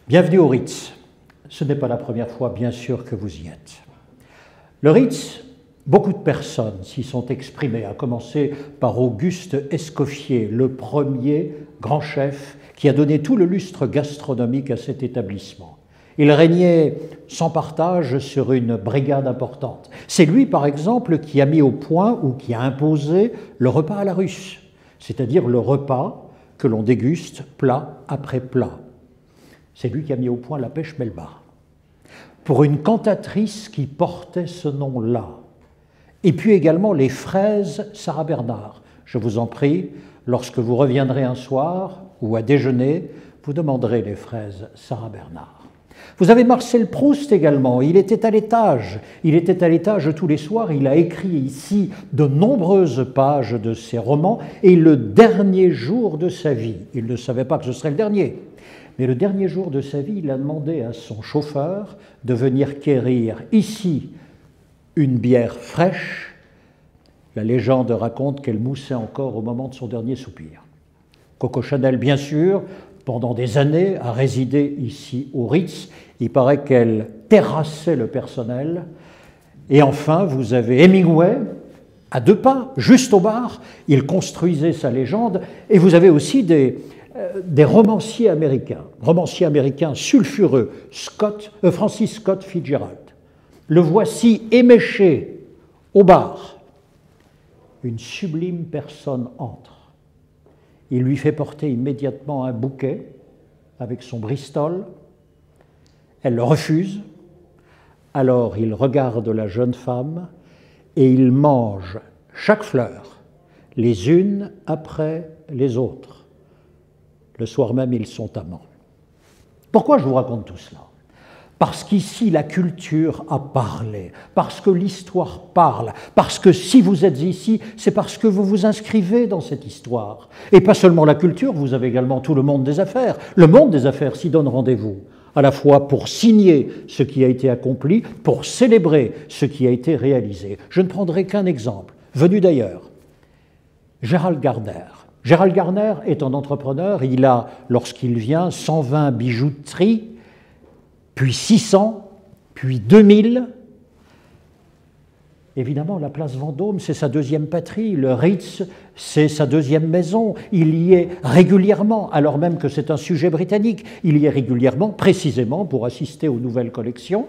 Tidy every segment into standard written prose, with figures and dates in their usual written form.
Bienvenue au Ritz. Ce n'est pas la première fois, bien sûr, que vous y êtes. Le Ritz, beaucoup de personnes s'y sont exprimées, à commencer par Auguste Escoffier, le premier grand chef qui a donné tout le lustre gastronomique à cet établissement. Il régnait sans partage sur une brigade importante. C'est lui, par exemple, qui a mis au point ou qui a imposé le repas à la russe, c'est-à-dire le repas que l'on déguste plat après plat. C'est lui qui a mis au point la pêche melba. Pour une cantatrice qui portait ce nom-là. Et puis également les fraises Sarah Bernard. Je vous en prie, lorsque vous reviendrez un soir ou à déjeuner, vous demanderez les fraises Sarah Bernard. Vous avez Marcel Proust également, il était à l'étage. Il était à l'étage tous les soirs, il a écrit ici de nombreuses pages de ses romans, et le dernier jour de sa vie, il ne savait pas que ce serait le dernier, mais le dernier jour de sa vie, il a demandé à son chauffeur de venir quérir ici une bière fraîche. La légende raconte qu'elle moussait encore au moment de son dernier soupir. Coco Chanel, bien sûr, pendant des années, a résidé ici au Ritz. Il paraît qu'elle terrassait le personnel. Et enfin, vous avez Hemingway, à 2 pas, juste au bar. Il construisait sa légende. Et vous avez aussi des romanciers américains sulfureux, Francis Scott Fitzgerald. Le voici éméché au bar. Une sublime personne entre. Il lui fait porter immédiatement un bouquet avec son Bristol. Elle le refuse. Alors il regarde la jeune femme et il mange chaque fleur, les unes après les autres. Le soir même, ils sont amants. Pourquoi je vous raconte tout cela ? Parce qu'ici, la culture a parlé, parce que l'histoire parle, parce que si vous êtes ici, c'est parce que vous vous inscrivez dans cette histoire. Et pas seulement la culture, vous avez également tout le monde des affaires. Le monde des affaires s'y donne rendez-vous, à la fois pour signer ce qui a été accompli, pour célébrer ce qui a été réalisé. Je ne prendrai qu'un exemple, venu d'ailleurs. Gérald Garner. Gérald Garner est un entrepreneur, il a, lorsqu'il vient, 120 bijouteries, puis 600, puis 2000. Évidemment, la place Vendôme, c'est sa deuxième patrie, le Ritz, c'est sa deuxième maison. Il y est régulièrement, alors même que c'est un sujet britannique, il y est régulièrement, précisément pour assister aux nouvelles collections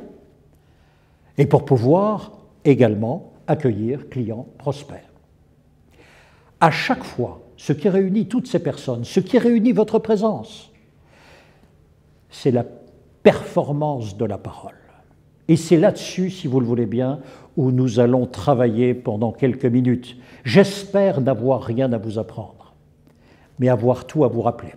et pour pouvoir également accueillir clients prospères. À chaque fois, ce qui réunit toutes ces personnes, ce qui réunit votre présence, c'est la performance de la parole. Et c'est là-dessus, si vous le voulez bien, où nous allons travailler pendant quelques minutes. J'espère n'avoir rien à vous apprendre, mais avoir tout à vous rappeler.